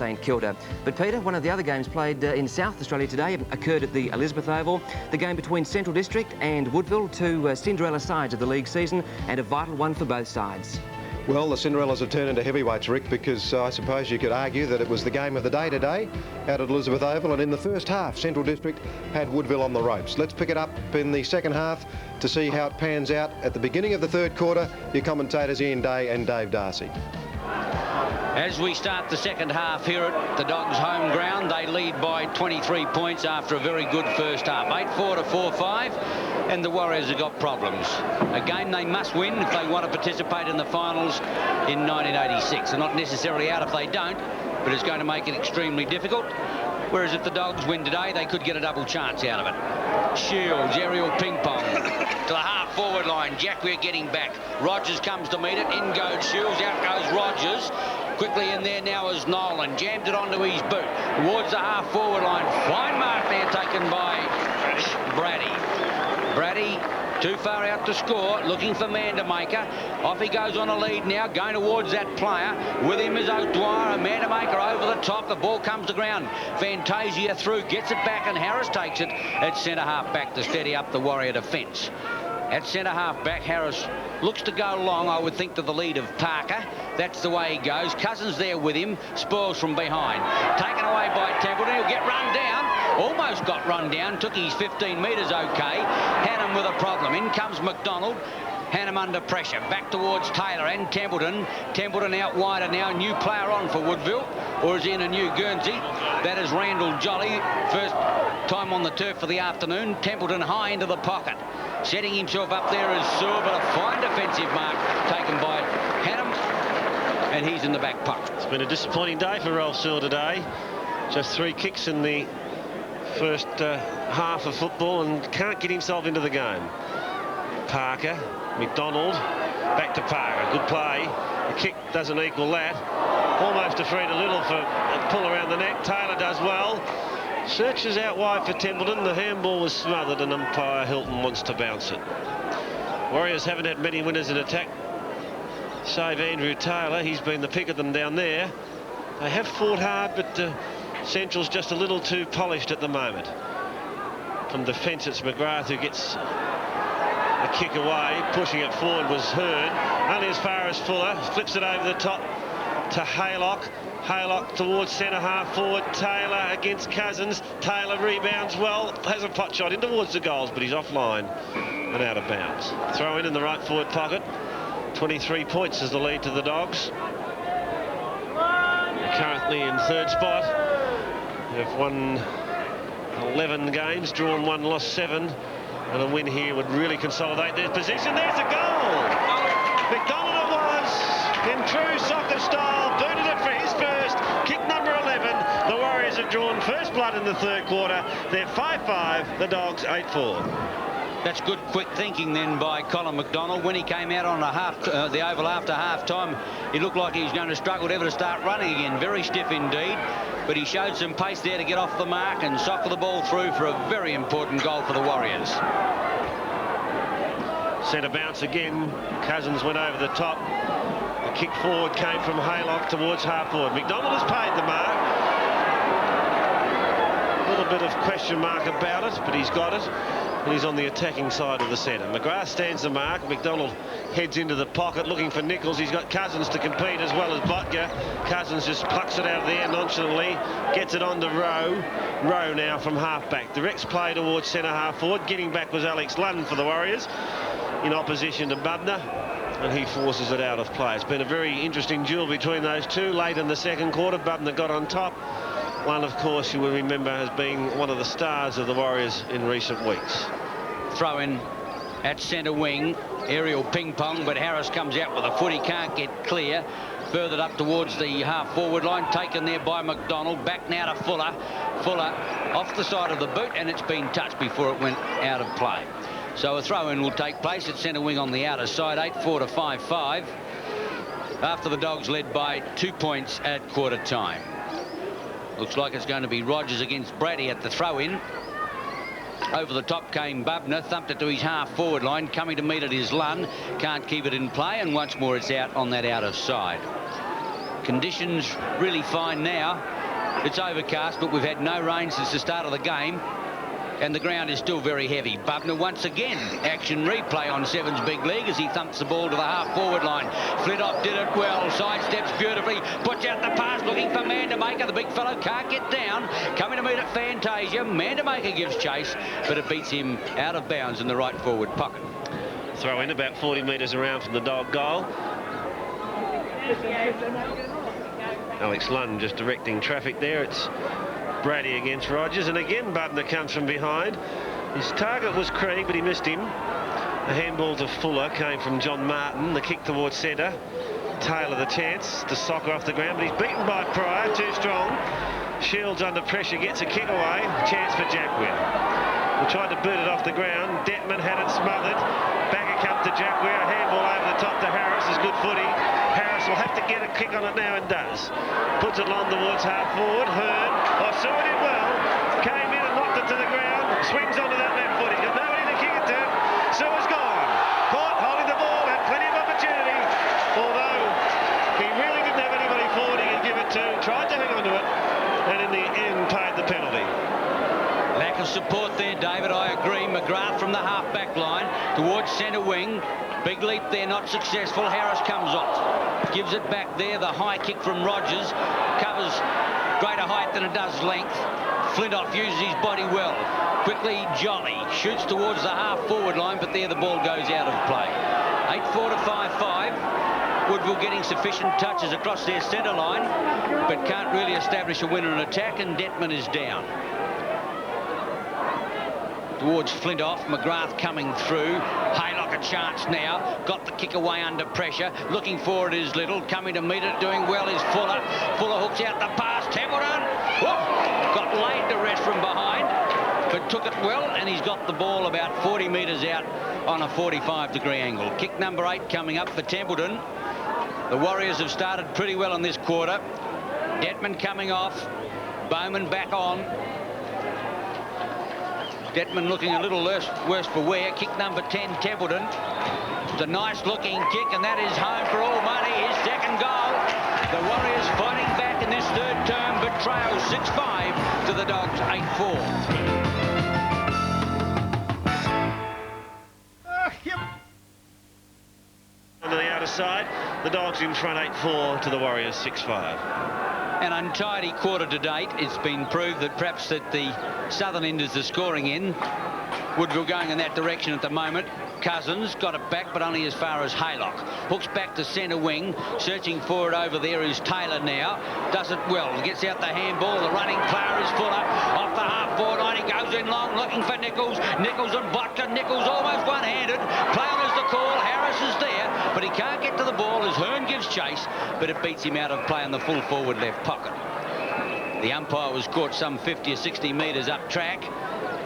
St Kilda. But Peter, one of the other games played in South Australia today occurred at the Elizabeth Oval. The game between Central District and Woodville, two Cinderella sides of the league season, and a vital one for both sides. Well, the Cinderellas have turned into heavyweights, Rick, because I suppose you could argue that it was the game of the day today out at Elizabeth Oval, and in the first half, Central District had Woodville on the ropes. Let's pick it up in the second half to see how it pans out at the beginning of the third quarter. Your commentators Ian Day and Dave Darcy. As we start the second half here at the Dogs' home ground, they lead by 23 points after a very good first half. 8-4 to 4-5, and the Warriors have got problems. A game they must win if they want to participate in the finals in 1986. They're not necessarily out if they don't, but it's going to make it extremely difficult. Whereas if the Dogs win today, they could get a double chance out of it. Shields, aerial ping pong to the half-forward line. Jack, we're getting back. Rogers comes to meet it. In goes Shields, out goes Rogers. Quickly in there now is Nolan. Jammed it onto his boot. Towards the half-forward line. Fine mark there taken by Brady. Brady too far out to score, looking for Mandamaker. Off he goes on a lead now, going towards that player. With him is O'Dwyer, and Mandamaker over the top. The ball comes to ground. Fantasia through, gets it back, and Harris takes it at centre-half back to steady up the Warrior defence. At centre-half back, Harris looks to go long, I would think, to the lead of Parker. That's the way he goes. Cousins there with him. Spoils from behind. Taken away by Templeton. He'll get run down. Almost got run down. Took his 15 metres okay. Hannum with a problem. In comes McDonald. Hannum under pressure. Back towards Taylor and Templeton. Templeton out wider now. New player on for Woodville. Or is he in a new Guernsey? That is Randall Jolly. First time on the turf for the afternoon. Templeton high into the pocket. Setting himself up there is Sewer, but a fine defensive mark taken by Hannum. And he's in the back pocket. It's been a disappointing day for Ralph Sewer today. Just 3 kicks in the first half of football and can't get himself into the game. Parker, McDonald, back to Parker. Good play. The kick doesn't equal that. Almost afraid a little for a pull around the neck. Taylor does well. Searches out wide for Templeton. The handball was smothered and umpire Hilton wants to bounce it. Warriors haven't had many winners in attack, save Andrew Taylor. He's been the pick of them down there. They have fought hard, but Central's just a little too polished at the moment. From defence, it's McGrath who gets a kick away. Pushing it forward was Hearn. Only as far as Fuller. Flips it over the top to Haylock. Haylock towards centre half forward. Taylor against Cousins. Taylor rebounds well. Has a pot shot in towards the goals, but he's offline and out of bounds. Throw in the right forward pocket. 23 points is the lead to the Dogs. They're currently in third spot. They've won 11 games, drawn 1, lost 7. And a win here would really consolidate their position. There's a goal! McDonald it was, in true soccer style, booted it for his first, kick number 11. The Warriors have drawn first blood in the third quarter. They're 5-5, the Dogs 8-4. That's good quick thinking then by Colin McDonald. When he came out on the oval after half-time, it looked like he was going to struggle ever to start running again. Very stiff indeed, but he showed some pace there to get off the mark and soccer the ball through for a very important goal for the Warriors. Centre bounce again. Cousins went over the top. The kick forward came from Haylock towards half-forward. McDonald has paid the mark. A little bit of question mark about it, but he's got it. And he's on the attacking side of the centre. McGrath stands the mark. McDonald heads into the pocket looking for Nichols. He's got Cousins to compete as well as Butker. Cousins just plucks it out of the air nonchalantly. Gets it on to Rowe. Rowe now from half-back. Directs play towards centre half-forward. Getting back was Alex Lunn for the Warriors in opposition to Bubner. And he forces it out of play. It's been a very interesting duel between those two. Late in the second quarter, Bubner got on top. One, of course, you will remember as being one of the stars of the Warriors in recent weeks. Throw in at centre wing. Aerial ping-pong, but Harris comes out with a foot. He can't get clear. Furthered up towards the half-forward line. Taken there by McDonald. Back now to Fuller. Fuller off the side of the boot, and it's been touched before it went out of play. So a throw-in will take place at centre wing on the outer side. 8-4 to 5-5. After the Dogs led by 2 points at quarter time. Looks like it's going to be Rogers against Brady at the throw-in. Over the top came Bubner, thumped it to his half-forward line. Coming to meet it is Lunn. Can't keep it in play, and once more it's out on that out of side. Conditions really fine now. It's overcast, but we've had no rain since the start of the game. And the ground is still very heavy. Bubner once again, action replay on Sevens Big League as he thumps the ball to the half-forward line. Flintoff did it well, sidesteps beautifully, puts out the pass, looking for Mandamaker. The big fellow can't get down. Coming to meet it, Fantasia. Mandamaker gives chase, but it beats him out of bounds in the right forward pocket. Throw in about 40 metres around from the dog goal. Alex Lund just directing traffic there. It's Brady against Rogers, and again Bubner comes from behind. His target was Krieg, but he missed him. The handball to Fuller came from John Martin. The kick towards centre. Taylor the chance to soccer off the ground, but he's beaten by Pryor, too strong. Shields under pressure, gets a kick away. Chance for Jackware. We tried to boot it off the ground. Detman had it smothered. Back it comes to Jackware. A handball over the top to Harris is good footy. Harris will have to get a kick on it now and does. Puts it along towards half forward. Hearn. Saw it in well. Came in and knocked it to the ground. Swings onto that left foot. He's got nobody to kick it to. Sewer's gone. Caught holding the ball. Had plenty of opportunity. Although he really didn't have anybody forward he could give it to. Tried to hang on to it. And in the end paid the penalty. Lack of support there, David, I agree. McGrath from the half-back line towards centre wing. Big leap there, not successful. Harris comes off. Gives it back there. The high kick from Rogers. Covers greater height than it does length. Flintoff uses his body well. Quickly, Jolly shoots towards the half-forward line, but there the ball goes out of play. 8-4 to 5-5. Woodville getting sufficient touches across their centre line, but can't really establish a winner in attack, and Detman is down. Towards Flintoff, McGrath coming through. Haylock a chance now. Got the kick away under pressure. Looking forward is Little. Coming to meet it, doing well is Fuller. Fuller hooks out the pass. Templeton. Whoop. Got laid to rest from behind, but took it well, and he's got the ball about 40 metres out on a 45-degree angle. Kick number 8 coming up for Templeton. The Warriors have started pretty well in this quarter. Detman coming off. Bowman back on. Detman looking a little worse for wear. Kick number 10, Templeton. It's a nice-looking kick, and that is home for all money. His second goal. The Warriors fighting back in this third term, but trail 6-5 to the Dogs 8-4. On the outer side, the Dogs in front 8-4 to the Warriors 6-5. An untidy quarter to date. It's been proved that perhaps that the southern end is the scoring end. Woodville going in that direction at the moment. Cousins got it back, but only as far as Haylock. Hooks back to centre wing. Searching for it over there is Taylor now. Does it well. Gets out the handball. The running player is Fuller. Off the half-forward line. He goes in long, looking for Nichols. Nichols and Botka. Nichols almost one-handed. Play on is the call. Harris is there, but he can't get to the ball as Hearn gives chase, but it beats him out of play in the full forward left pocket. The umpire was caught some 50 or 60 metres up track,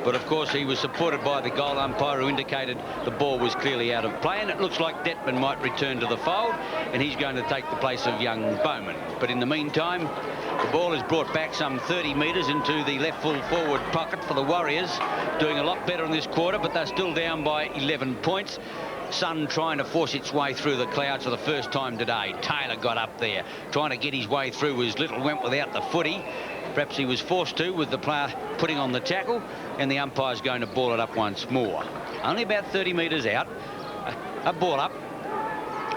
but of course he was supported by the goal umpire who indicated the ball was clearly out of play, and it looks like Detman might return to the fold, and he's going to take the place of young Bowman. But in the meantime, the ball is brought back some 30 metres into the left full forward pocket for the Warriors, doing a lot better in this quarter, but they're still down by 11 points. Sun trying to force its way through the clouds for the first time today. Taylor got up there, trying to get his way through as Little went without the footy. Perhaps he was forced to with the player putting on the tackle, and the umpire's going to ball it up once more. Only about 30 metres out. A ball up.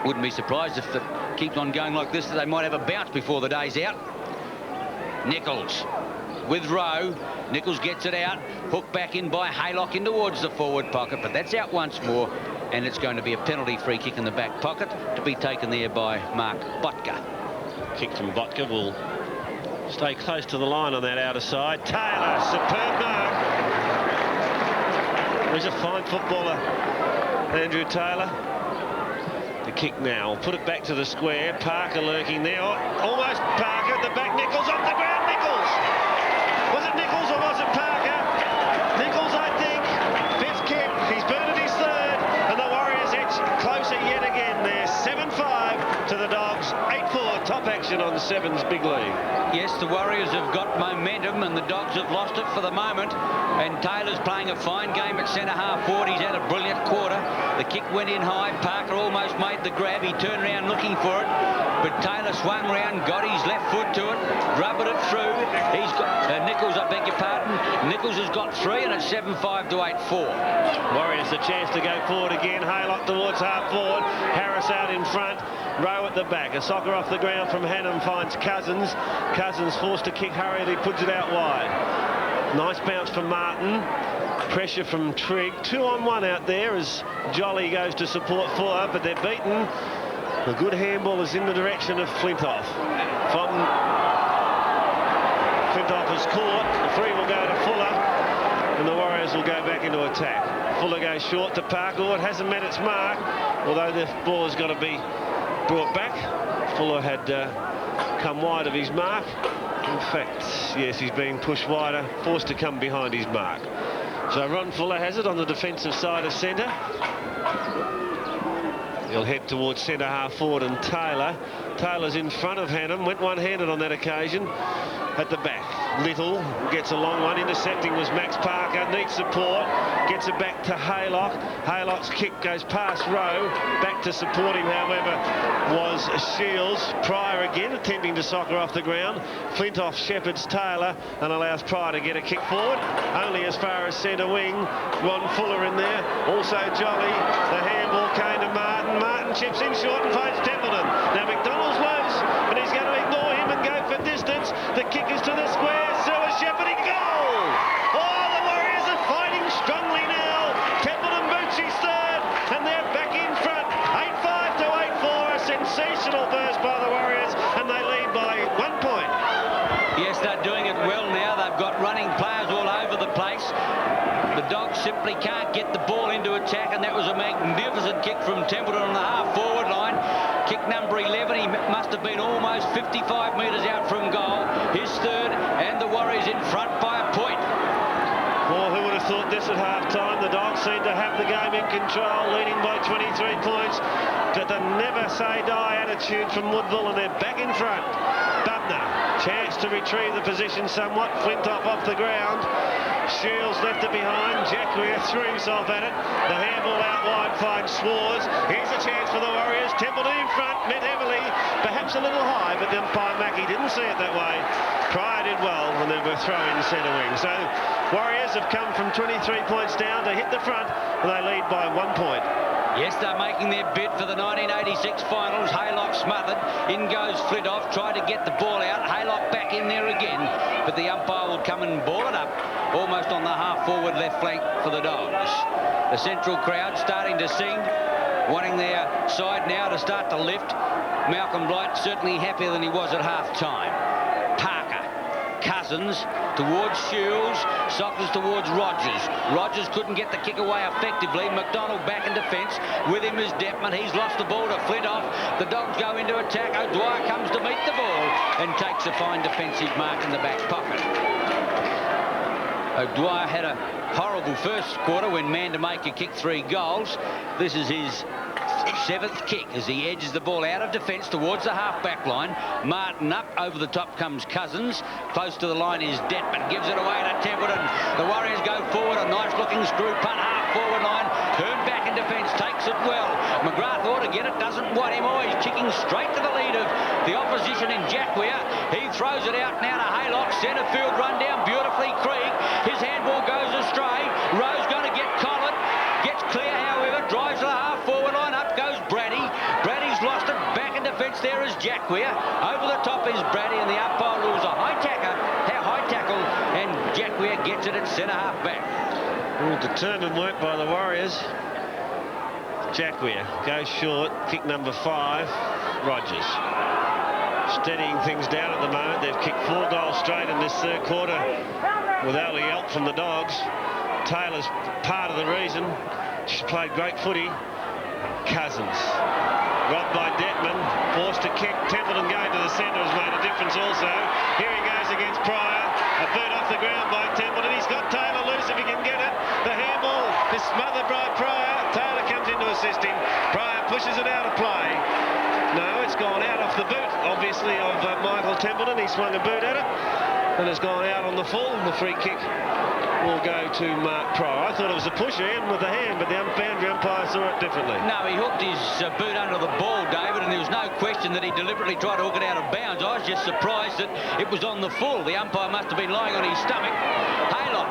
Wouldn't be surprised if it keeps on going like this, that they might have a bounce before the day's out. Nichols with Rowe. Nichols gets it out. Hooked back in by Haylock in towards the forward pocket, but that's out once more, and it's going to be a penalty free kick in the back pocket to be taken there by Mark Botka. Kick from Botka will stay close to the line on that outer side. Taylor, superb mark. He's a fine footballer, Andrew Taylor. The kick now, put it back to the square. Parker lurking there, almost Parker at the back. Nichols off the ground. Nichols! Was it Nichols or was it Parker? Nichols, I think. Fifth kick, he's burned it his third, and the Warriors edge closer yet again. They're 7-5 to the Dogs, 8-4. Top action on 7's big lead. Yes, the Warriors have got momentum and the Dogs have lost it for the moment. And Taylor's playing a fine game at centre-half forward. He's had a brilliant quarter. The kick went in high. Parker almost made the grab. He turned around looking for it. But Taylor swung round, got his left foot to it, rubbered it through. He's got Nichols, I beg your pardon. Nichols has got 3 and it's 7-5 to 8-4. Warriors the chance to go forward again. Haylock towards half forward. Harris out in front. Rowe at the back. A soccer off the ground from Hannum finds Cousins. Cousins forced to kick hurriedly, puts it out wide. Nice bounce from Martin. Pressure from Trigg. 2-on-1 out there as Jolly goes to support Fuller, but they're beaten. The good handball is in the direction of Flintoff. Flintoff is caught. The free will go to Fuller, and the Warriors will go back into attack. Fuller goes short to Parker. It hasn't met its mark, although the ball has got to be brought back. Fuller had come wide of his mark. In fact, yes, he's been pushed wider, forced to come behind his mark. So Ron Fuller has it on the defensive side of centre. He'll head towards centre-half forward and Taylor. Taylor's in front of Hannum, went one-handed on that occasion. At the back, Little gets a long one. Intercepting was Max Parker, needs support, gets it back to Haylock. Haylock's kick goes past Rowe. Back to support him, however, was Shields. Pryor again attempting to soccer off the ground. Flintoff shepherds Taylor and allows Pryor to get a kick forward. Only as far as centre wing. Ron Fuller in there. Also Jolly. The handball came to Martin. Martin chips in short and finds Templeton. Now McDonald's loose, and he's going to ignore him and go for distance. The kick is to the square. Sewer shepherding goal. Oh, the Warriors are fighting strongly now. Templeton boots his third, and they're back in front. 8-5 to 8-4. A sensational burst by the Warriors, and they lead by 1 point. Yes, they're doing it well now. They've got running players all over the place. The Dogs simply can't get the ball into attack, and that was a magnificent kick from Templeton on the half-forward line. Kick number 11, he must have been almost 55 metres out from goal. His third, and the Warriors in front by a point. Well, who would have thought this at half-time? The Dogs seem to have the game in control, leading by 23 points. But the never-say-die attitude from Woodville, and they're back in front. Bubner, chance to retrieve the position somewhat. Flintoff off the ground. Shields left it behind. Jacquia threw himself at it. The handball out wide finds Swartz. Here's a chance for the Warriors. Templeton in front, met heavily, perhaps a little high, but the umpire Mackey didn't see it that way. Pryor did well, and then we're throwing centre wing. So Warriors have come from 23 points down to hit the front, and they lead by 1 point. Yes, they're making their bid for the 1986 finals. Haylock smothered. In goes Flintoff, tried to get the ball out. Haylock back in there again, but the umpire will come and ball it up almost on the half-forward left flank for the Dogs. The central crowd starting to sing, wanting their side now to start to lift. Malcolm Blight certainly happier than he was at half-time. Parker, Cousins towards Shields, Sockers towards Rogers. Rogers couldn't get the kick away effectively. McDonald back in defence. With him is Deppman. He's lost the ball to Flintoff. The Dogs go into attack. O'Dwyer comes to meet the ball and takes a fine defensive mark in the back pocket. O'Dwyer had a horrible first quarter when Mandamaker kicked 3 goals. This is his 7th kick as he edges the ball out of defence towards the half-back line. Martin up, over the top comes Cousins. Close to the line is Dettman, gives it away to Templeton. The Warriors go forward, a nice-looking screw punt, half-forward line. Turn back in defence, takes it well. McGrath ought to get it, doesn't want him. Oh, he's kicking straight to the lead of the opposition in Jacquia. He throws it out now to Haylock. Centre field run down beautifully, Krieg. His handball goes astray. Rowe's going to get collared. Gets clear, however, drives to the half-forward line. Up goes Braddy. Braddy's lost it. Back in defence there is Jacquia. Over the top is Braddy, and the umpire rules a high tackle, and Jacquia gets it at centre-half back. Determined work by the Warriors. Jacquia goes short. Kick number 5, Rogers. Steadying things down at the moment. They've kicked 4 goals straight in this third quarter without any help from the Dogs. Taylor's part of the reason. She's played great footy. Cousins. Robbed by Dettman. Forced to kick. Templeton going to the centre has made a difference also. Here he goes against Pryor. A boot off the ground by Templeton. He's got Taylor loose if he can get it. The handball is smothered by Pryor. Taylor comes in to assist him. Pryor pushes it out of play. No, it's gone out off the boot, obviously, of Templeton. He swung a boot at it and has gone out on the full. The free kick will go to Mark Pryor. I thought it was a push in with the hand, but the boundary umpire saw it differently. No, he hooked his boot under the ball, David, and there was no question that he deliberately tried to hook it out of bounds. I was just surprised that it was on the full. The umpire must have been lying on his stomach. Haylock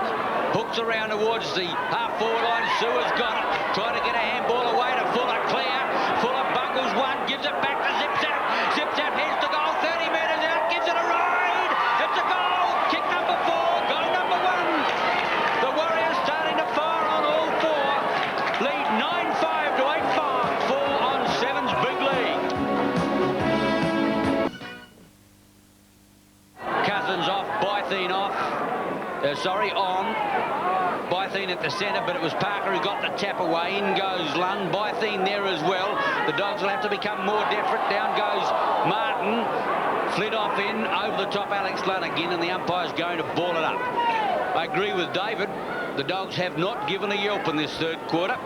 hooks around towards the half-forward line. Sewer's got it. Trying to get a handball away to Fuller. Clear. Fuller bungles one, gives it back to Zipzap. Zipzap heads to goal, 30 metres out, gives it a ride. It's a goal. Kick number 4, goal number 1. The Warriors starting to fire on all 4. Lead 9-5 to 8-5. 4 on 7's big lead. Cousins off, Bythene off. On. Bythene at the centre, but it was Parker who got the tap away. In goes Lund. Bythene there as well. The Dogs will have to become more different. Down goes Martin. Flintoff in. Over the top, Alex Lund again, and the umpire's going to ball it up. I agree with David. The Dogs have not given a yelp in this third quarter.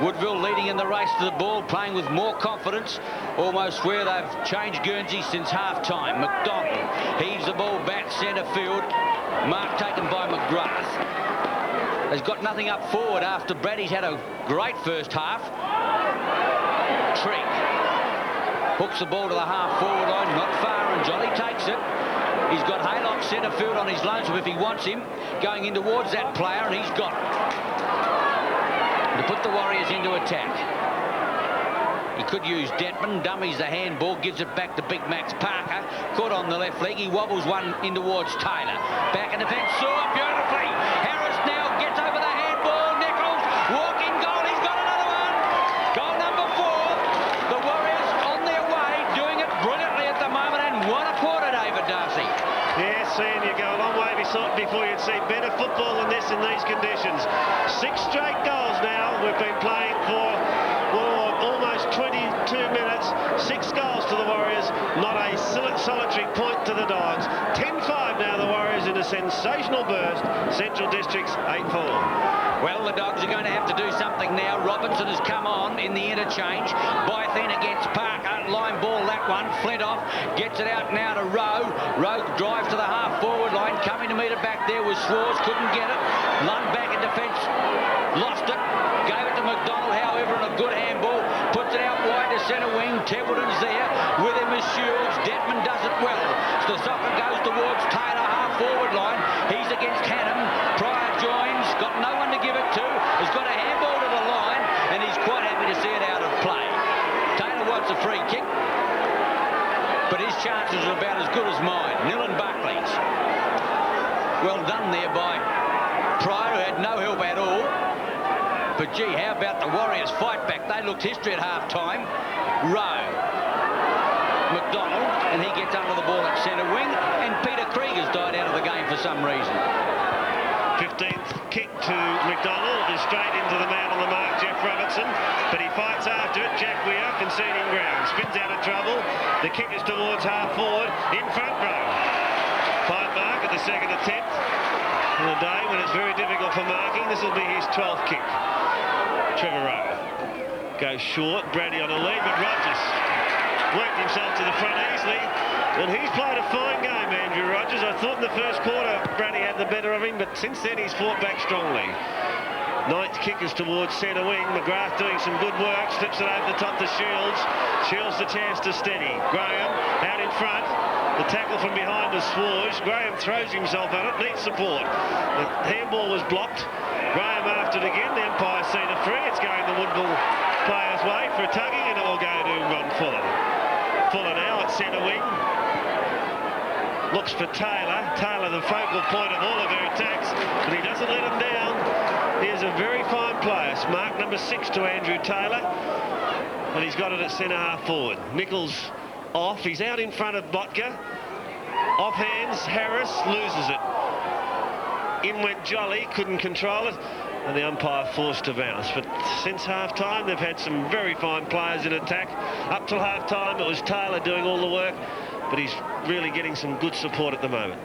Woodville leading in the race to the ball, playing with more confidence, almost where they've changed Guernsey since half-time. McDonald heaves the ball back centre field. Mark taken by McGrath. Has got nothing up forward after Brady's had a great first half. Trigg hooks the ball to the half-forward line, not far, and Jolly takes it. He's got Haylock centre field on his lonesome if he wants him, going in towards that player, and he's got it. To put the Warriors into attack. He could use Detman, dummies the handball, gives it back to Big Max Parker. Caught on the left leg, he wobbles one in towards Taylor. Back in defence, saw beautifully. Harris now gets over the handball. Nichols, walking goal, he's got another one. Goal number 4. The Warriors on their way, doing it brilliantly at the moment, and what a quarter, David Darcy. Yes, and you go a long way before you'd see better football than this in these conditions. 6 straight goals now. We've been playing for almost 22 minutes. 6 goals to the Warriors, not a solitary point to the Dogs. 10-5 now, the Warriors in a sensational burst. Central Districts 8-4. Well, the Dogs are going to have to do something now. Robinson has come on in the interchange. Bythene against Parker. Line ball, that one. Flintoff gets it out now to Rowe. Rowe drives to the half-forward line. Coming to meet it back there was Schwartz. Couldn't get it. Lund back in defence. Lost it. Gave it to McDonald, however, in a good handball. Puts it out wide to centre wing. Templeton's there. With him is Shields. Detman does it well. So the soccer goes towards Taylor, half-forward line. He's against Hannum. Pryor joins. Got no one to give it to. Has got a handball to the line, and he's quite happy to see it out of play. Taylor wants a free kick, but his chances are about as good as mine. Nillan Buckley's. Well done there by Pryor, who had no help at all. But gee, how about the Warriors fight back? They looked history at half-time. Rowe. McDonald, and he gets under the ball at centre wing, and Peter Krieger's died out of the game for some reason. 15th kick to McDonald is straight into the man on the mark, Jeff Robertson, but he fights after it. Jack Weir conceding ground, spins out of trouble. The kick is towards half-forward, in front row. 5 mark at the second attempt. In a day when it's very difficult for marking, this will be his 12th kick. Trevor Rowe goes short, Brady on a lead, but Rogers worked himself to the front easily, and he's played a fine game, Andrew Rogers. I thought in the first quarter Brady had the better of him, but since then he's fought back strongly. 9th kick is towards centre wing. McGrath doing some good work, slips it over the top to Shields. Shields the chance to steady. Graham out in front. The tackle from behind is Swarge. Graham throws himself on it, needs support. The handball was blocked. Graham after it again. The umpire's seen it free. It's going the Woodville player's way for a tugging, and it will go to Ron Fuller. Fuller now at centre wing. Looks for Taylor. Taylor the focal point of all of their attacks, but he doesn't let them down. He is a very fine player. Mark number 6 to Andrew Taylor, and he's got it at centre half forward. Nichols off. He's out in front of Botka. Off hands. Harris loses it. In went Jolly. Couldn't control it, and the umpire forced to bounce. But since half-time, they've had some very fine players in attack. Up till half-time, it was Taylor doing all the work, but he's really getting some good support at the moment.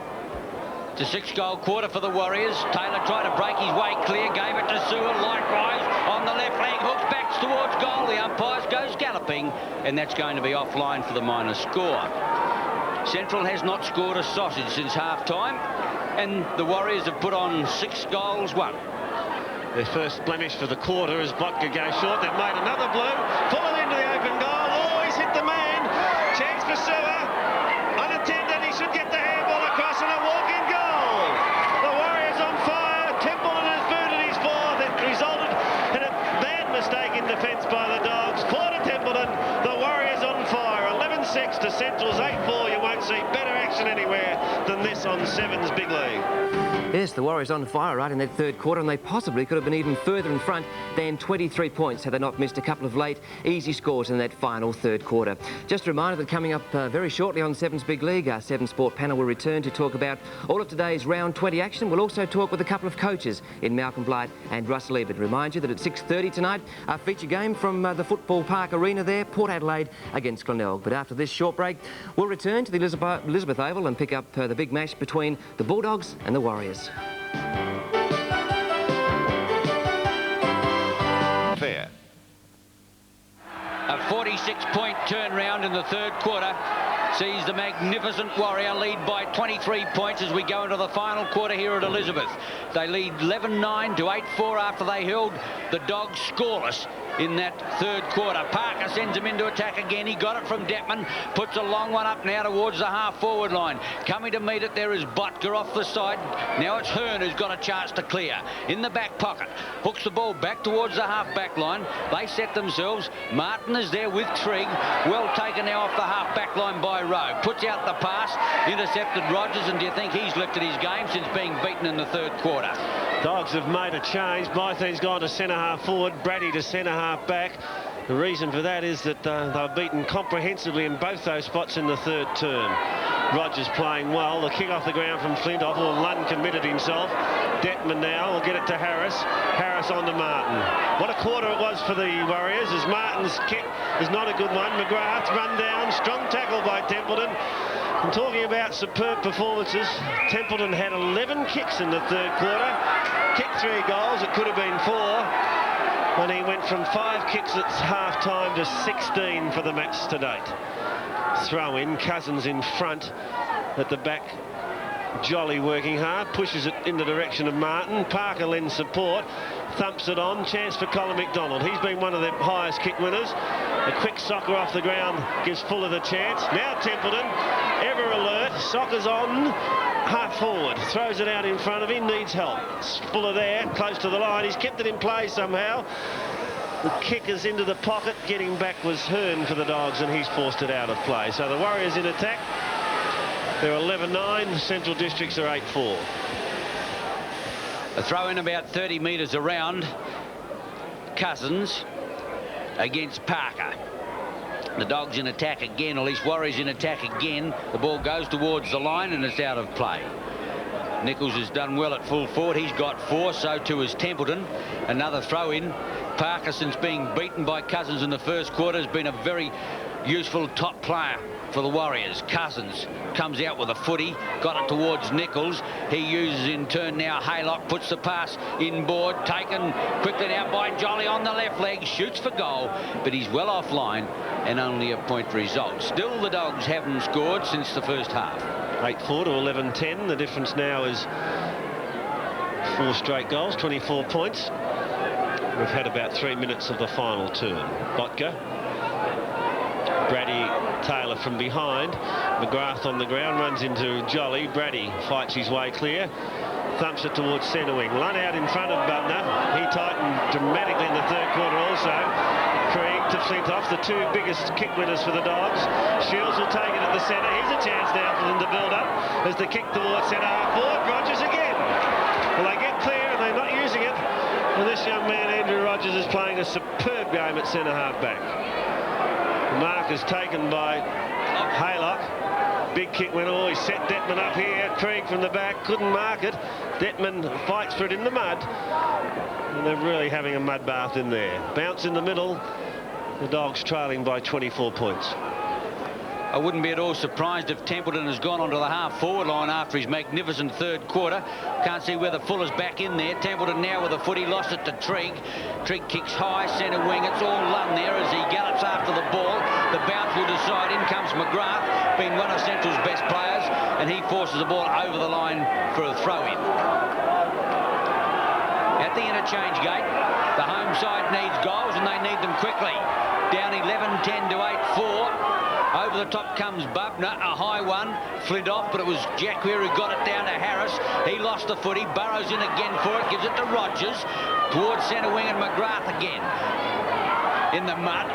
It's a 6-goal quarter for the Warriors. Taylor tried to break his way clear, gave it to Sewell, likewise on the left leg, hooks back towards goal. The umpires goes galloping, and that's going to be offline for the minor score. Central has not scored a sausage since half-time, and the Warriors have put on 6 goals, 1. Their first blemish for the quarter as Botka goes short. They've made another blue. Fuller into the open goal. Oh, he's hit the man. Chance for Sewer. Unattended. He should get the handball across and a walk-in goal. The Warriors on fire. Templeton has booted his 4th. It resulted in a bad mistake in defence by the Dogs. 4 to Templeton. The Warriors on fire. 11-6 to Central's 8-4. You won't see better action anywhere than this on 7's Big League. Yes, the Warriors on fire right in that third quarter, and they possibly could have been even further in front than 23 points had they not missed a couple of late, easy scores in that final third quarter. Just a reminder that coming up very shortly on 7's Big League, our 7 Sport panel will return to talk about all of today's round 20 action. We'll also talk with a couple of coaches in Malcolm Blight and Russell Ebert. Remind you that at 6:30 tonight, a feature game from the Football Park Arena there, Port Adelaide against Glenelg. But after this short break, we'll return to the Elizabeth Oval and pick up the big match between the Bulldogs and the Warriors. Fair. A 46-point turnaround in the third quarter sees the magnificent Warrior lead by 23 points as we go into the final quarter here at Elizabeth. They lead 11-9 to 8-4 after they held the Dogs scoreless in that third quarter. Parker sends him into attack again. He got it from Detman, puts a long one up now towards the half-forward line. Coming to meet it there is Botka off the side. Now it's Hearn who's got a chance to clear. In the back pocket, hooks the ball back towards the half-back line. They set themselves. Martin is there with Trigg. Well taken now off the half-back line by Rowe. Puts out the pass, intercepted Rogers, and do you think he's lifted his game since being beaten in the third quarter? Dogs have made a change. Bytheen's gone to centre-half forward, Brady to centre-half back. The reason for that is that they were beaten comprehensively in both those spots in the third term. Rogers playing well. The kick off the ground from Flintoff. Well, Lund committed himself. Detman now will get it to Harris. Harris on to Martin. What a quarter it was for the Warriors as Martin's kick is not a good one. McGrath's run down. Strong tackle by Templeton. I'm talking about superb performances. Templeton had 11 kicks in the third quarter. Kicked 3 goals. It could have been 4. And he went from 5 kicks at half-time to 16 for the match to date. Throw in, Cousins in front at the back. Jolly working hard, pushes it in the direction of Martin. Parker lends support, thumps it on. Chance for Colin McDonald. He's been one of the highest kick winners. A quick soccer off the ground gives Fuller the chance. Now Templeton, ever alert. Soccer's on, half forward. Throws it out in front of him, needs help. Fuller there, close to the line. He's kept it in play somehow. The kick is into the pocket. Getting back was Hearn for the Dogs, and he's forced it out of play. So the Warriors in attack. They're 11-9. Central Districts are 8-4. A throw in about 30 metres around. Cousins against Parker. The Dogs in attack again, or at least Warriors in attack again. The ball goes towards the line and it's out of play. Nichols has done well at full forward. He's got 4, so too has Templeton. Another throw in. Parker, since being beaten by Cousins in the first quarter, has been a very useful top player for the Warriors. Cousins comes out with a footy, got it towards Nichols. He uses in turn now Haylock, puts the pass inboard, taken quickly now by Jolly on the left leg, shoots for goal, but he's well offline and only a point result. Still the Dogs haven't scored since the first half. 8-4 to 11-10. The difference now is 4 straight goals, 24 points. We've had about 3 minutes of the final term. Botka. Brady Taylor from behind. McGrath on the ground, runs into Jolly. Brady fights his way clear. Thumps it towards centre wing. Lund out in front of Butner. He tightened dramatically in the third quarter also. Krieg to Flintoff, the 2 biggest kick winners for the Dogs. Shields will take it at the centre. Here's a chance now for them to build up as the kick towards centre half forward. Rogers again. Well, they get clear and they're not using it. And this young man, Andrew Rogers, is playing a superb game at centre half back. The mark is taken by Haylock. Big kick went all. He set Detman up here. Krieg from the back couldn't mark it. Detman fights for it in the mud. And they're really having a mud bath in there. Bounce in the middle. The Dogs trailing by 24 points. I wouldn't be at all surprised if Templeton has gone onto the half-forward line after his magnificent third quarter. Can't see whether Fuller's back in there. Templeton now with a foot. He lost it to Trigg. Trigg kicks high, centre wing. It's all Lunn there as he gallops after the ball. The bounce will decide. In comes McGrath, being one of Central's best players, and he forces the ball over the line for a throw-in. At the interchange gate, the home side needs goals, and they need them quickly. Down 11-10 to 8-4. Over the top comes Bubner, a high one, flint off, but it was Jacquier who got it down to Harris. He lost the footy, burrows in again for it, gives it to Rogers, towards centre wing and McGrath again. In the mud,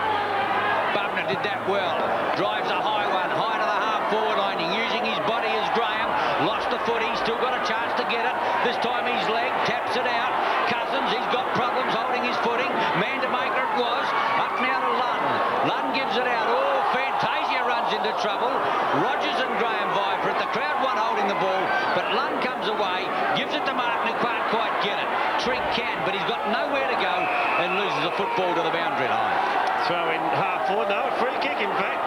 Bubner did that well, drives a high one, high to the half-forward line, using his body as Graham, lost the footy, still got a chance to get it, this time his leg, taps it out, Cousins, he's got problems holding his footing, man to make it was, up now to Lunn, Lunn gives it out, oh, Fantasia runs into trouble, Rogers and Graham vie for it, the crowd won holding the ball, but Lunn comes away, gives it to Martin who can't quite get it, Trigg can, but he's got nowhere to go and loses the football to the boundary line. Throw in half-forward, no, a free kick in fact,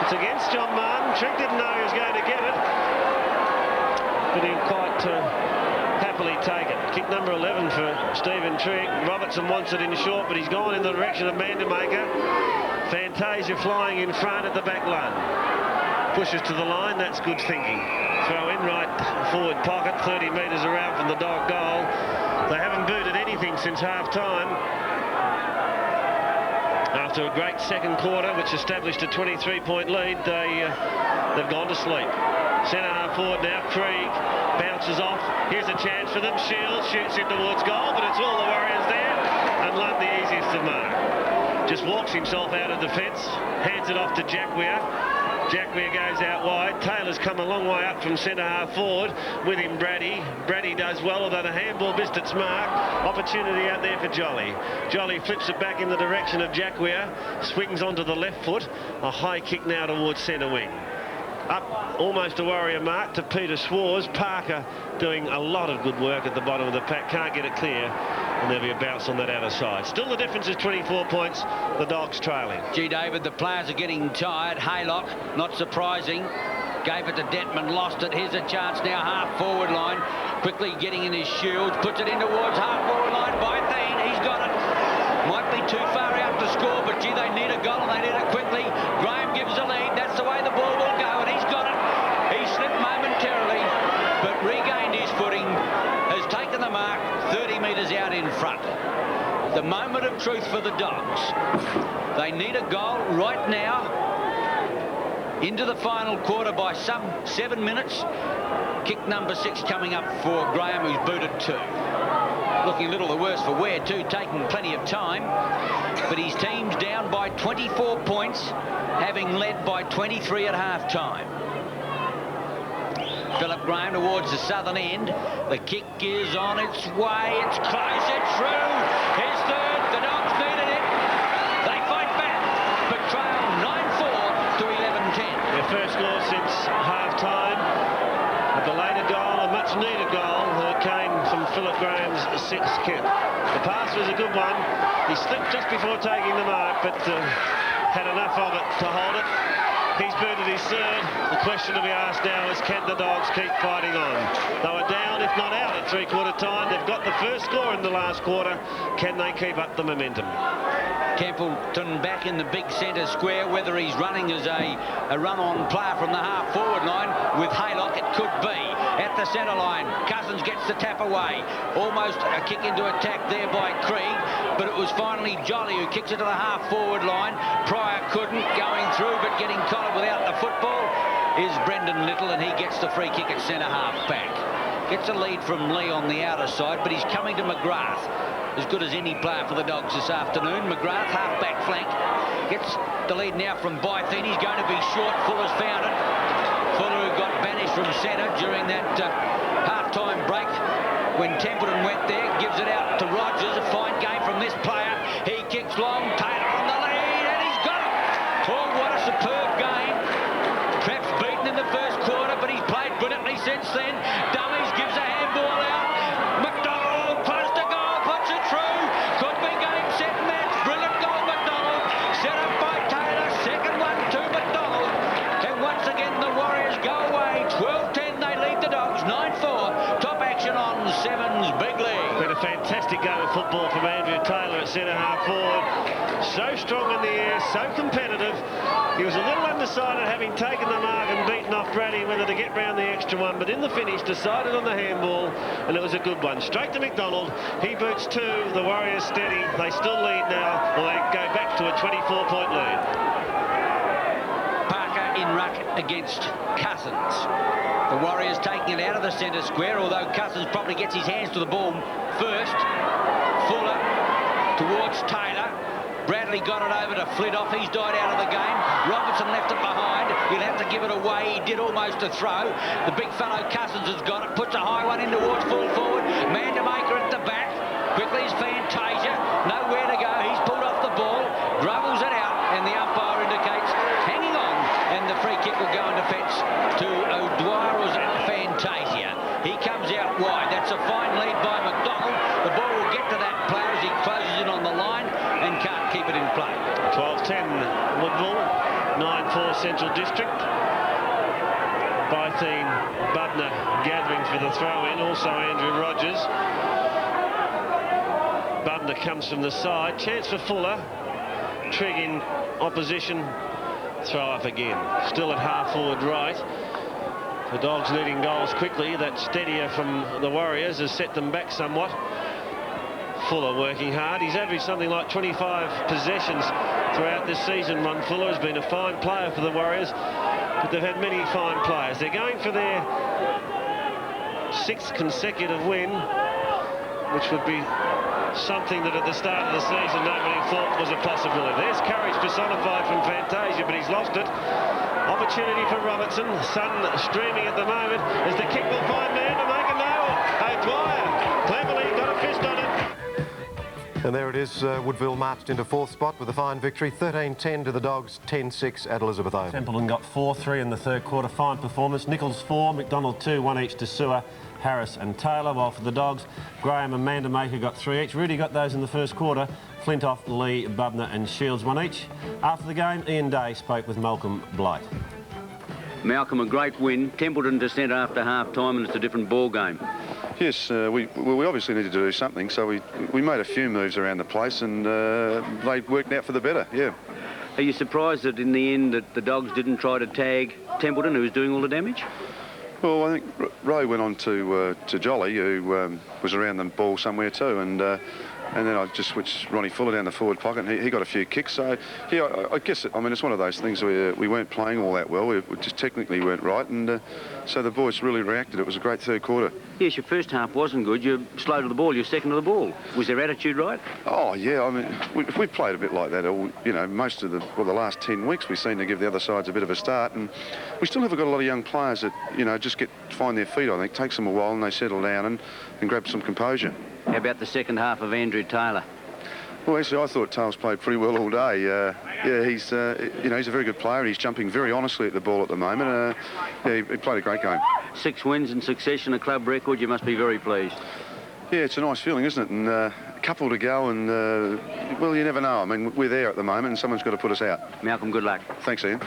it's against John Martin, Trigg didn't know he was going to get it, but he quite happily take it. Kick number 11 for Stephen Trigg. Robertson wants it in short, but he's gone in the direction of Mandamaker. Fantasia flying in front at the back line. Pushes to the line, that's good thinking. Throw in right forward pocket, 30 metres around from the dog goal. They haven't booted anything since half-time. After a great second quarter, which established a 23-point lead, they've gone to sleep. Centre half forward now, Krieg bounces off. Here's a chance for them. Shields shoots in towards goal, but it's all the Warriors there. And Lunt the easiest to mark. Just walks himself out of defence, hands it off to Jacquier. Jacquier goes out wide. Taylor's come a long way up from centre half forward. With him Brady. Brady does well, although the handball missed its mark. Opportunity out there for Jolly. Jolly flips it back in the direction of Jacquier. Swings onto the left foot. A high kick now towards centre wing. Up almost a Warrior mark to Peter Schwarz. Parker doing a lot of good work at the bottom of the pack. Can't get it clear. And there'll be a bounce on that outer side. Still the difference is 24 points. The Dogs trailing. Gee, David, the players are getting tired. Haylock, not surprising. Gave it to Detman, lost it. Here's a chance now, half-forward line. Quickly getting in his shields. Puts it in towards half-forward line by Thien. He's got it. Might be too far out to score, but gee, they need a goal and they need it quickly. Graham gives the lead. That's the way the ball will go, and he's got it. He slipped momentarily, but regained his footing. Has taken the mark 30 metres out in front. The moment of truth for the Dogs. They need a goal right now. Into the final quarter by some 7 minutes. Kick number 6 coming up for Graham, who's booted 2. Looking a little the worse for wear too, taking plenty of time. But his team's down by 24 points, having led by 23 at half-time. Philip Graham towards the southern end. The kick is on its way. It's close. It's through. His third. The Dogs needed it. They fight back, but trail 9-4 to 11-10. Their first score since half-time. A belated goal, a much-needed goal that came from Philip Graham's 6th kick. The pass was a good one. He slipped just before taking the mark, but had enough of it to hold it. He's booted his third. The question to be asked now is, can the Dogs keep fighting on? They were down, if not out, at three-quarter time. They've got the first score in the last quarter. Can they keep up the momentum? Templeton back in the big centre square. Whether he's running as a run-on player from the half-forward line with Haylock, it could be. At the centre line, Cousins gets the tap away. Almost a kick into attack there by Krieg, but it was finally Jolly who kicks it to the half-forward line. Pryor couldn't, going through, but getting collared without the football is Brendan Little, and he gets the free kick at centre half-back. Gets a lead from Lee on the outer side, but he's coming to McGrath. As good as any player for the Dogs this afternoon. McGrath, half-back flank. Gets the lead now from Bytheen. He's going to be short. Fuller's found it. Fuller, who got banished from centre during that half-time break when Templeton went there, gives it out to Rogers. A fine game from this player. He kicks long. Taylor on the lead, and he's got it. Oh, what a superb game. Perhaps beaten in the first quarter, but he's played brilliantly since then. Dummies gives a handball out. McDonald close to goal, puts it through. Could be game, set, match. Brilliant goal, McDonald. Set up by Taylor. Second one to McDonald. fantastic game of football from Andrew Taylor at centre-half forward. So strong in the air, so competitive. He was a little undecided, having taken the mark and beaten off Brady, whether to get round the extra one, but in the finish decided on the handball, and it was a good one. Straight to McDonald. He boots two. The Warriors steady. They still lead now. Well, they go back to a 24-point lead. Parker in ruck against Cousins. The Warriors taking it out of the centre square, although Cousins probably gets his hands to the ball first. Fuller towards Taylor. Bradley got it over to Flintoff. He's died out of the game. Robertson left it behind. He'll have to give it away. He did almost a throw. The big fellow Cousins has got it. Puts a high one in towards full forward. Mandamaker at the back. Quickly is Fantasia. Nowhere to go. He's pulled off the ball. Grovels it out. And the umpire indicates hanging on. And the free kick will go in defence to O'Dwyer's Fantasia. He comes out wide. That's a fine lead by McDonald. The ball will get to that player as he closes in on the line and can't keep it in play. 12-10 Woodville, 9-4 Central District. Bytheen Budner gathering for the throw-in, also Andrew Rogers. Budner comes from the side, chance for Fuller. Trigg in opposition, throw up again. Still at half-forward right. The Dogs needing goals quickly. That steadier from the Warriors has set them back somewhat. Fuller working hard. He's averaged something like 25 possessions throughout this season. Ron Fuller has been a fine player for the Warriors, but they've had many fine players. They're going for their 6th consecutive win, which would be something that at the start of the season nobody thought was a possibility. There's courage personified from Fantasia, but he's lost it. Opportunity for Robertson. Sun streaming at the moment as the kick will find man to make a no. O'Dwyer cleverly got a fist on it. And there it is, Woodville marched into 4th spot with a fine victory, 13-10 to the Dogs, 10-6 at Elizabeth Oval. Templeton got 4-3 in the third quarter, fine performance. Nichols 4, McDonald 2, 1 each to Sewer, Harris and Taylor, while for the Dogs, Graham and Mandamaker got 3 each. Rudy got those in the first quarter. Flintoff, Lee, Bubner and Shields 1 each. After the game, Ian Day spoke with Malcolm Blight. Malcolm, a great win. Templeton to centre after half-time, and it's a different ball game. Yes, we obviously needed to do something, so we made a few moves around the place, and they worked out for the better, yeah. Are you surprised that in the end that the Dogs didn't try to tag Templeton, who was doing all the damage? Well, I think Ray went on to Jolly, who was around the ball somewhere too, and then I just switched Ronnie Fuller down the forward pocket, and he got a few kicks. So, yeah, I guess, I mean, it's one of those things where we weren't playing all that well. We just technically weren't right, and so the boys really reacted. It was a great third quarter. Yes, your first half wasn't good. You're slow to the ball. You're second to the ball. Was their attitude right? Oh, yeah. I mean, we played a bit like that. You know, most of the last 10 weeks we seem to give the other sides a bit of a start, and we still have got a lot of young players that, you know, just find their feet. I think it takes them a while, and they settle down and grab some composure. How about the second half of Andrew Taylor? Well, actually, I thought Tails played pretty well all day. Yeah, he's you know, he's a very good player. He's jumping very honestly at the ball at the moment. Yeah, he played a great game. 6 wins in succession, a club record. You must be very pleased. Yeah, it's a nice feeling, isn't it? And a couple to go, and well, you never know. I mean, we're there at the moment, and someone's got to put us out. Malcolm, good luck. Thanks, Ian.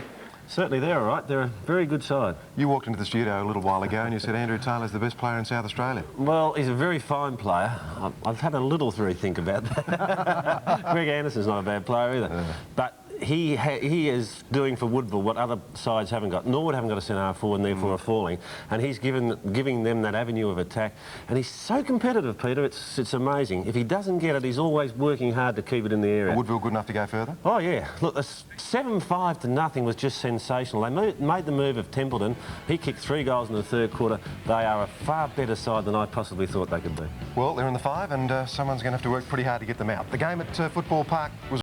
Certainly they're all right. They're a very good side. You walked into the studio a little while ago and you said Andrew Taylor's the best player in South Australia. Well, he's a very fine player. I've had a little rethink about that. Greg Anderson's not a bad player either. Yeah. But he is doing for Woodville what other sides haven't got. Norwood haven't got a centre-half forward and therefore are falling. And he's giving them that avenue of attack. And he's so competitive, Peter, it's amazing. If he doesn't get it, he's always working hard to keep it in the area. Are Woodville good enough to go further? Oh, yeah. Look, the 7-5 to nothing was just sensational. They made the move of Templeton. He kicked 3 goals in the third quarter. They are a far better side than I possibly thought they could be. Well, they're in the 5 and someone's going to have to work pretty hard to get them out. The game at Football Park was